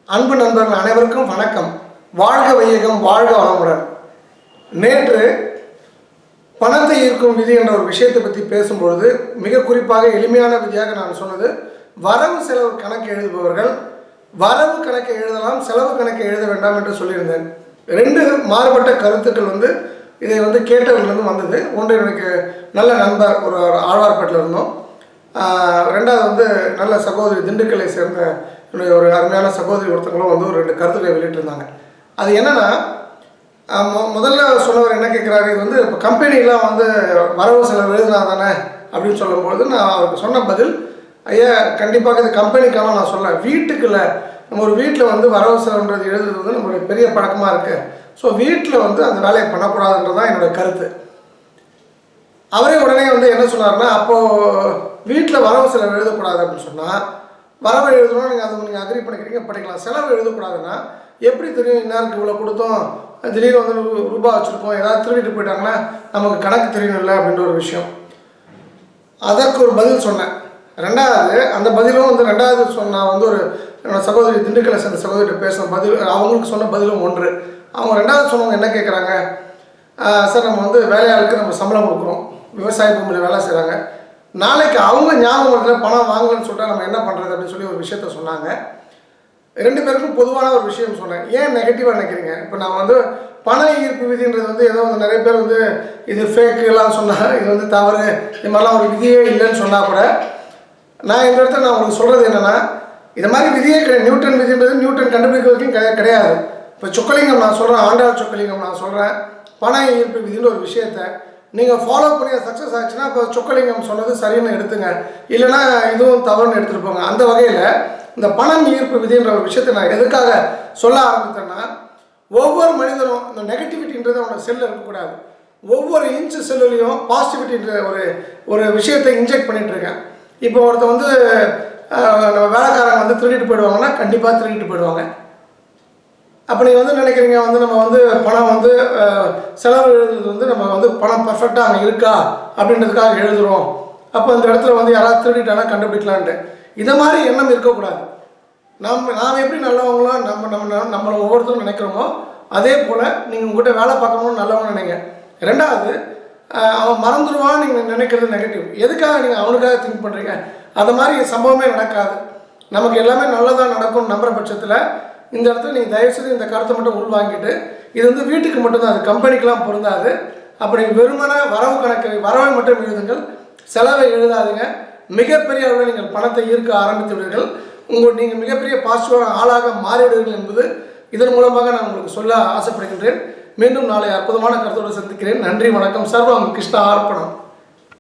அன்பு நண்பர்கள் அனைவருக்கும் வணக்கம். வாழ்க வையகம், வாழ்க வளமுடன். நேற்று பணத்தை ஈர்க்கும் விதி என்ற ஒரு விஷயத்தை பற்றி பேசும்பொழுது மிக குறிப்பாக எளிமையான விதியாக நான் சொன்னது, வரவு செலவு கணக்கு எழுதுபவர்கள் வரவு கணக்கை எழுதலாம், செலவு கணக்கை எழுத வேண்டாம் என்று சொல்லியிருந்தேன். ரெண்டு மாறுபட்ட கருத்துக்கள் இதை கேட்டவர்கள் வந்தது. ஒன்று எனக்கு நல்ல நண்பர் ஒரு ஆழ்வார்பேட்டில் இருந்தோம். ரெண்டாவது நல்ல சகோதரி திண்டுக்கல்லை சேர்ந்த என்னுடைய ஒரு அருமையான சகோதரி ஒருத்தங்களும் ஒரு ரெண்டு கருத்துக்களை வெளியிட்டிருந்தாங்க. அது என்னென்னா, முதல்ல சொன்னவர் என்ன கேட்குறாரு, இது இப்போ கம்பெனிலாம் வரவு செலவு எழுதுனா தானே அப்படின்னு சொல்லும்போது நான் அவருக்கு சொன்ன பதில், ஐயா கண்டிப்பாக இது கம்பெனிக்காக நான் சொல்ல, வீட்டுக்குள்ள நம்ம ஒரு வீட்டில் வரவு செலவுன்றது எழுதுறது நம்மளுடைய பெரிய பழக்கமாக இருக்குது. ஸோ வீட்டில் அந்த வேலையை பண்ணக்கூடாதுன்றது தான் என்னுடைய கருத்து. அவரே உடனே என்ன சொன்னார்னா, அப்போது வீட்டில் வரவு செலவு எழுதக்கூடாது அப்படின்னு சொன்னால், வரவு எழுதணும் நீங்கள் அக்ரி பண்ணிக்கிறீங்க படிக்கலாம், செலவு எழுதக்கூடாதுன்னா எப்படி தெரியும் இன்னாருக்கு இவ்வளோ கொடுத்தோம், திடீர்னு ரூபா வச்சுருக்கோம், ஏதாவது திருடிட்டு போயிட்டாங்கன்னா நமக்கு கணக்கு தெரியணும்ல அப்படின்ற ஒரு விஷயம். அதற்கு ஒரு பதில் சொன்னேன். ரெண்டாவது அந்த பதிலும் ரெண்டாவது சொன்ன ஒரு என்னோடய சகோதரி திண்டுக்கலை சேர்ந்த சகோதரிகிட்ட பேசின பதில், அவங்களுக்கு சொன்ன பதிலும் ஒன்று. அவங்க ரெண்டாவது சொன்னவங்க என்ன கேட்குறாங்க, சார் நம்ம வேலையாளுக்கு நம்ம சம்பளம் கொடுக்குறோம், விவசாய பூமியில் வேலை செய்கிறாங்க, நாளைக்கு அவங்க ஞாபகத்தில் பணம் வாங்கலன்னு சொல்லிட்டா நம்ம என்ன பண்ணுறது அப்படின்னு சொல்லி ஒரு விஷயத்த சொன்னாங்க. ரெண்டு பேருக்கும் பொதுவான ஒரு விஷயம் சொன்னேன். ஏன் நெகட்டிவாக நினைக்கிறீங்க? இப்போ நான் பண ஈர்ப்பு விதின்றது ஏதோ நிறைய பேர் இது ஃபேக்குலாம் சொன்னால் இது தவறு, இது மாதிரிலாம் ஒரு விதியே இல்லைன்னு சொன்னால் கூட, நான் இந்த இடத்துல நான் உங்களுக்கு சொல்கிறது என்னென்னா, இது மாதிரி விதியே கிடையாது. நியூட்டன் விதின்றது நியூட்டன் கண்டுபிடிக்க வரைக்கும் கிடையாது. இப்போ சொக்கலிங்கம் நான் சொல்கிறேன், ஆண்டாள் சொக்கலிங்கம் நான் சொல்கிறேன், பண ஈர்ப்பு விதின்னு ஒரு விஷயத்தை நீங்கள் ஃபாலோ பண்ணி சக்ஸஸ் ஆச்சுன்னா இப்போ சொக்கலிங்கம் சொன்னது சரின்னு எடுத்துங்க, இல்லைனா இதுவும் தவறுன்னு எடுத்துகிட்டு போங்க. அந்த வகையில் இந்த பணம் ஈர்ப்பு விதின்ற ஒரு விஷயத்தை நான் எதுக்காக சொல்ல ஆரம்பித்தேன்னா, ஒவ்வொரு மனிதனும் இந்த நெகட்டிவிட்டின்றது அவனோட செல்லில் இருக்கக்கூடாது. ஒவ்வொரு இன்ச்சு செல்லுலையும் பாசிட்டிவிட்டின்ற ஒரு விஷயத்தை இன்ஜெக்ட் பண்ணிகிட்ருக்கேன். இப்போ ஒருத்தர் நம்ம வேலைக்காரங்க திருடிட்டு போயிடுவாங்கன்னா கண்டிப்பாக திருடிட்டு போயிடுவாங்க. அப்போ நீங்கள் நினைக்கிறீங்க நம்ம பணம் செலவு எழுதுறது நம்ம பணம் பர்ஃபெக்டாக அங்கே இருக்கா அப்படின்றதுக்காக எழுதுகிறோம். அப்போ இந்த இடத்துல யாராவது திருடிட்டானா கண்டுபிடிக்கலான்ட்டு இதை மாதிரி எண்ணம் இருக்கக்கூடாது. நாம் எப்படி நல்லவங்களோ நம்மளை ஒவ்வொருத்தரும் நினைக்கிறோமோ அதே போல் நீங்கள் உங்கள்கிட்ட வேலை பார்க்கணும்னு நல்லவங்க நினைங்க. ரெண்டாவது, அவன் மறந்துடுவான்னு நீங்கள் நினைக்கிறது நெகட்டிவ். எதுக்காக நீங்கள் அவனுக்காக திங்க் பண்ணுறீங்க? அது மாதிரி சம்பவமே நடக்காது. நமக்கு எல்லாமே நல்லதாக நடக்கும்னு நம்புகிற பட்சத்தில் இந்த இடத்துல நீங்கள் தயவுசெய்து இந்த கருத்தை மட்டும் உள்வாங்கிட்டு, இது வீட்டுக்கு மட்டும்தான், அது கம்பெனிக்கெலாம் பொருந்தாது. அப்படி வெறுமன வரவை மட்டும் எழுதுங்கள், செலவை எழுதாதுங்க. மிகப்பெரிய அளவில் நீங்கள் பணத்தை ஈர்க்க ஆரம்பித்து விடுவீர்கள். நீங்கள் மிகப்பெரிய பாசிட்டிவான ஆளாக மாறிவிடுவீர்கள் என்பது இதன் மூலமாக நான் உங்களுக்கு சொல்ல ஆசைப்படுகின்றேன். மீண்டும் நாளை அற்புதமான கருத்தோடு சந்திக்கிறேன். நன்றி, வணக்கம். சர்வம் கிருஷ்ணா அர்ப்பணம்.